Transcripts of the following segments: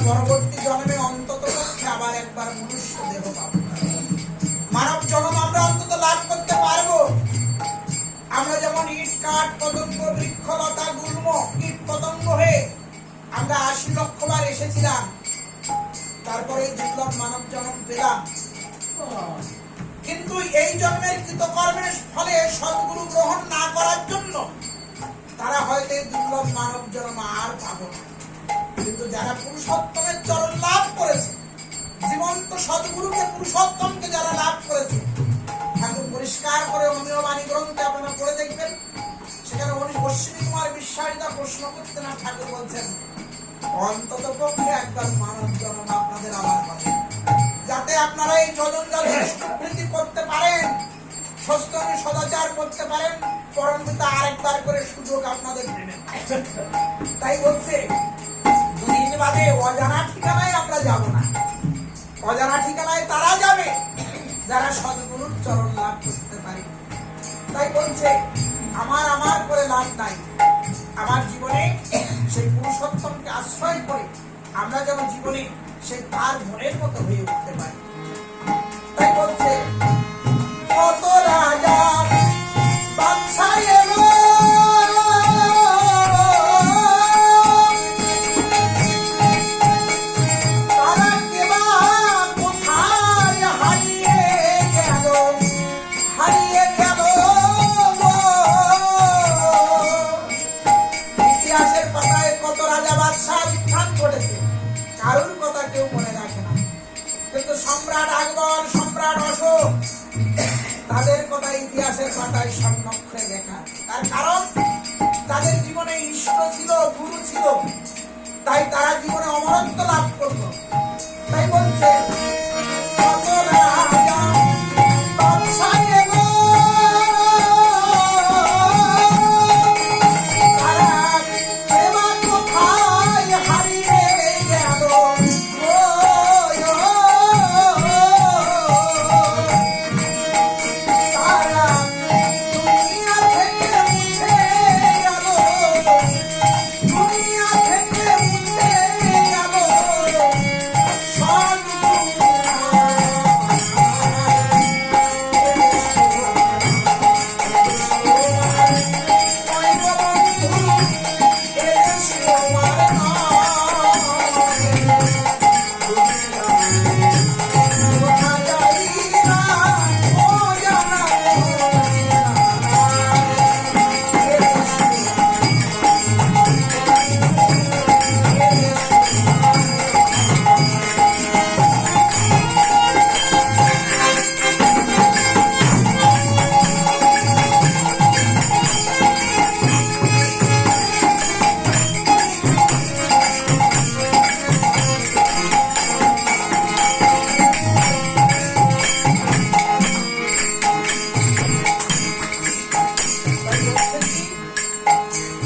পরবর্তী জন্মে অন্তত আবার একবার মনুষ্য দেহ পাবো, মানব জন্ম আমরা অন্তত লাভ করতে পারবো। আমরা যেমন ইট কাঠ পতঙ্গ বৃক্ষলতা গুল্ম কীট পতঙ্গ হয়ে আমরা ৮০ লক্ষ বার এসেছিলাম, তারপরে দুর্লভ মানব জন্ম পেলাম। কিন্তু এই জন্মের কৃতকর্মের ফলে সদ্গুরু গ্রহণ না করার জন্য তারা হয়তো এই দুর্লভ মানব জন্ম আর পাবো না। কিন্তু যারা পুরুষোত্তমের চরণ লাভ করেছে, জীবন্ত সদ্গুরুকে পুরুষোত্তমকে যারা লাভ করেছে, ঠাকুর পরিষ্কার করে অমীয় বাণী গ্রন্থে আপনারা পড়ে দেখবেন, সেখানে অশ্বিনী কুমার বিশ্বাসীরা প্রশ্ন করতে না ঠাকুর বলছেন অন্তত পক্ষে একবার মানব জন্ম আপনাদের আবার হবে, যাতে আপনারা এই যজন প্রীতি করতে পারেন, সস্তনী সদাচার করতে পারেন, পরম পিতা আরেকবার করে সুযোগ আপনাদের দেবেন। তাই বলছে দুদিন বাদে অজানা ঠিকানায় আমরা যাব না, অজানা ঠিকানায় তারা যাবে যারা সদ্গুরুর চরণ লাভ করতে পারে। তাই বলছে আমার আমার করে লাভ নাই, আমার জীবনে সেই পুরুষোত্তমকে আশ্রয় করে আমরা যেন জীবনে সেই তার মনের মতো হয়ে উঠতে পারি। তাই বলছে কত রাজা বাদশা এলো, তারা কেবা কোথায় হারিয়ে গেল, হারিয়ে গেল। ইতিহাসের পাতায় কত রাজা বাদশা উত্থান ঘটেছে, কারোর কথা কেউ মনে রাখে না, কিন্তু সম্রাট আকবর, সম্রাট অশোক, তাদের কথা ইতিহাসের পাতায় স্বর্ণাক্ষরে লেখা। তার কারণ তাদের জীবনে ইষ্ট ছিল, গুরু ছিল, তাই তারা জীবনে অমরত্ব লাভ করত। তাই বলছে কত রাজা বাদশা এলো, তারা কেবা কোথায় হারিয়ে গেল। তারা দুনিয়া থেকে মুছে গেল, দুনিয়া থেকে মুছে গেল।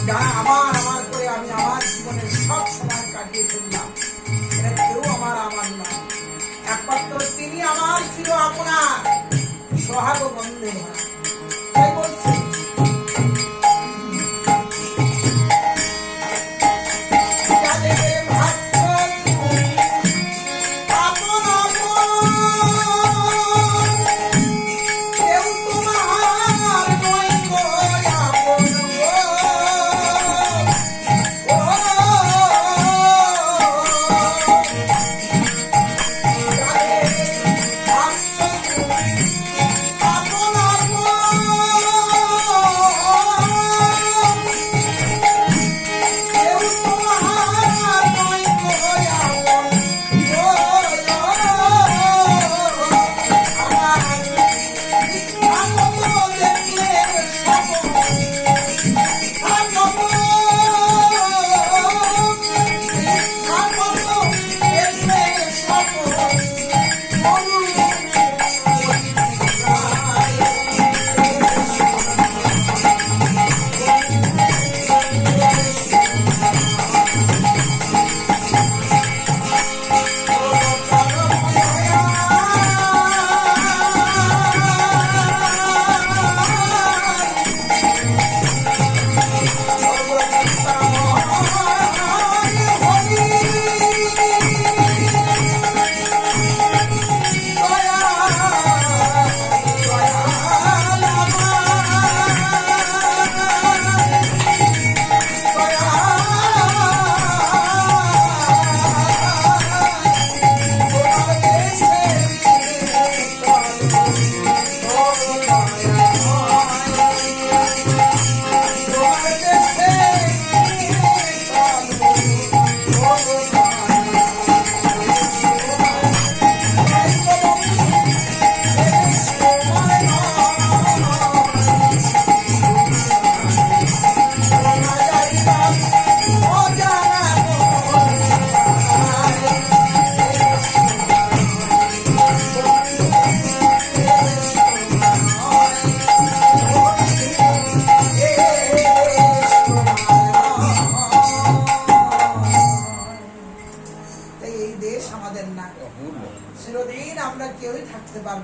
যারা আমার আমার করে আমি আমার জীবনের সব সময় কাটিয়ে ফেললাম, এরা কেউ আমার আমার নয়, একমাত্র তিনি আমার ছিল আপনার সোহাগ বন্দে ভরা। তাই বলছি যাদের ভাগ্য তুমি আপন আপন, কেউ তোমার নয় গো আপন গো।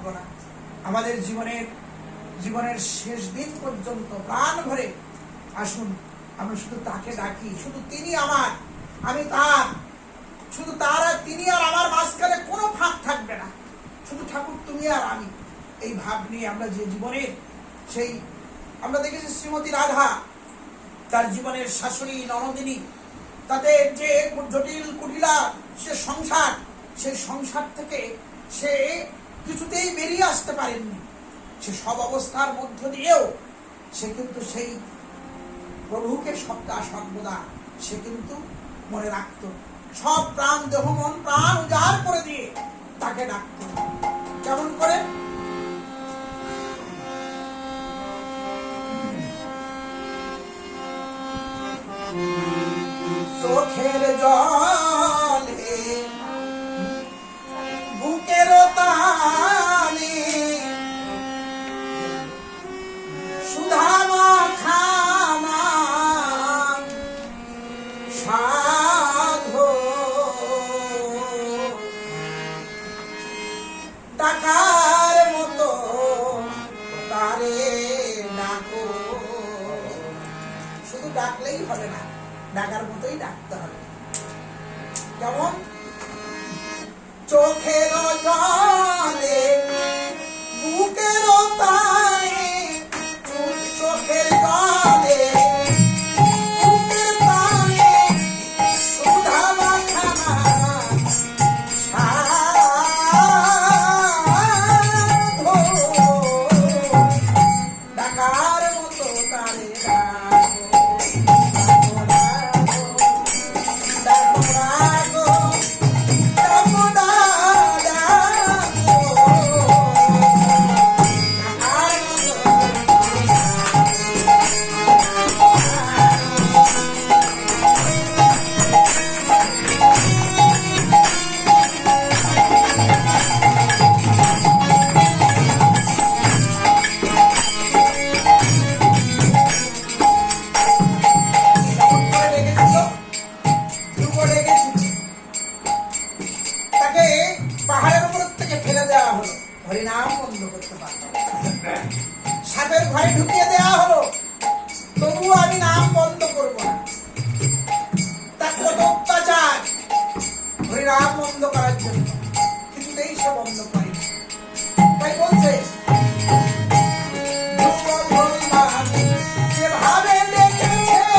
পারবো না। আমাদের জীবনের শেষ দিন পর্যন্ত প্রাণ ভরে আসুন আমরা শুধু তাকে ডাকি, শুধু তিনি আমার, আমি তার, শুধু তার আর তিনি আর আমার মাঝখানে কোনো ফাঁক থাকবে না, শুধু ঠাকুর তুমি আর আমি। এই ভাব নিয়ে আমরা যে জীবনের সেই আমরা দেখেছি শ্রীমতী রাধা তার জীবনের শাশুড়ি ননদিনী, তাদের যে জটিল কুটিলা সে সংসার, সেই সংসার থেকে সে কিছুতেই বেরিয়ে আসতে পারেননি। সে সব অবস্থার মধ্য দিয়েও সে কিন্তু সেই প্রভুকে সর্বদা সে কিন্তু মনে রাখত, সব প্রাণ দেহ মন প্রাণ উজাড় করে দিয়ে তাকে ডাকত। কেমন করে? চোখের জলে বুকের তানে সুধা মাখানা সাধো ডাকার মতো তারে ডাকো। শুধু ডাকলেই হবে না, ডাকার মতোই ডাকতে হবে। কেমন? চোখের জলে বুকের তানে, চোখের জলে বুকের তানে সুধা মাখানা সাধো ডাকার মতো তারে পাহাড়ের উপর থেকে ফেলে দেওয়া হলো, হরিনাম বন্ধ করতে পারলো, সাপের ঘরে ঢুকিয়ে দেওয়া হলো, তবুও আমি নাম বন্ধ করবো না। তার কত অত্যাচার হরিনাম বন্ধ করার জন্য, কিছুতেই সে বন্ধ করে। তাই বলছে যেভাবে ডেকেছে,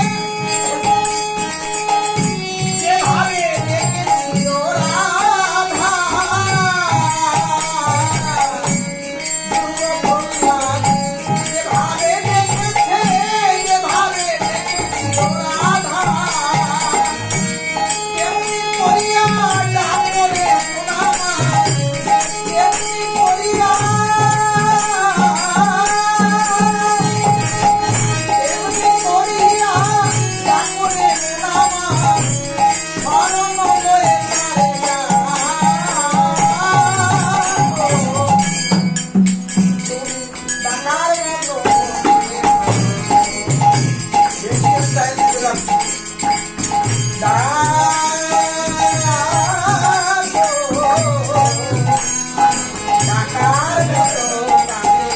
যেভাবে ডেকেছিল রাধা, যেভাবে ডেকেছে, যেভাবে ডেকেছিল রাধা, তেমনি করিয়া ডাকরে সোনামা, তেমনি করিয়া, তেমনি করিয়া ডাকরে সোনামা শরণ লয়ে তারে ডাকো। তুমি ডাকার মতো বেশি স্টাইল দিলাম, ডাকো ডাকার মতো তারে ডাকো, ডাকো,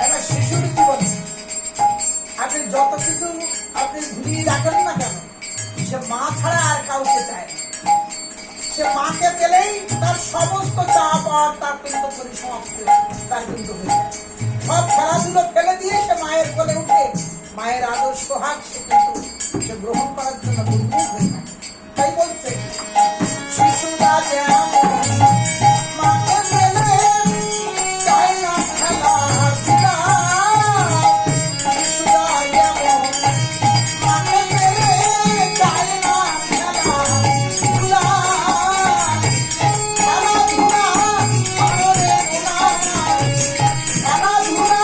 একটা শিশুর জীবনে আপনি যত কিছু আপনি ঘুরিয়ে রাখেন না কেন, সে মা ছাড়া আর কাউকে চায় না। সে মাকে পেলেই তার সমস্ত চাপ আর তার কিন্তু পরিসমাপ্তি তার কিন্তু হয়ে যায়। সব খেলাধুলো ফেলে দিয়ে সে মায়ের কোলে উঠে মায়ের আদর সোহাগ সে কিন্তু সে গ্রহণ করার জন্য উন্মুখ হয়ে থাকে। তাই বলছে শিশুরা যেমন মাকে পেলে চায় না খেলাধুলা, শিশুরা যেমন মাকে পেলে চায় না খেলাধুলা, খেলাধুলা করে ওরা খেলাধুলা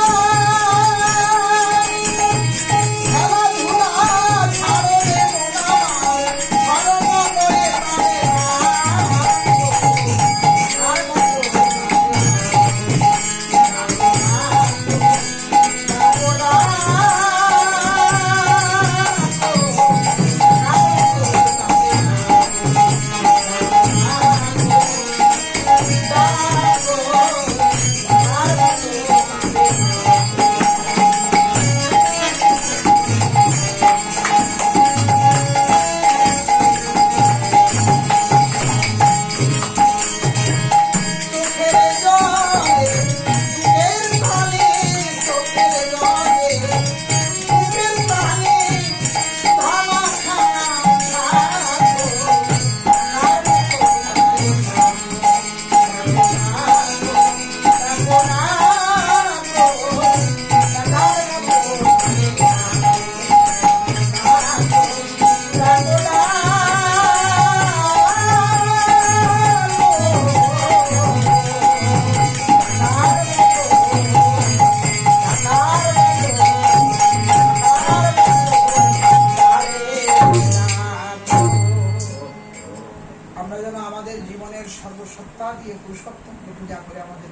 আমরা যেন আমাদের জীবনের সর্বসত্তা দিয়ে পুরুষোত্তমকে পূজা করে আমাদের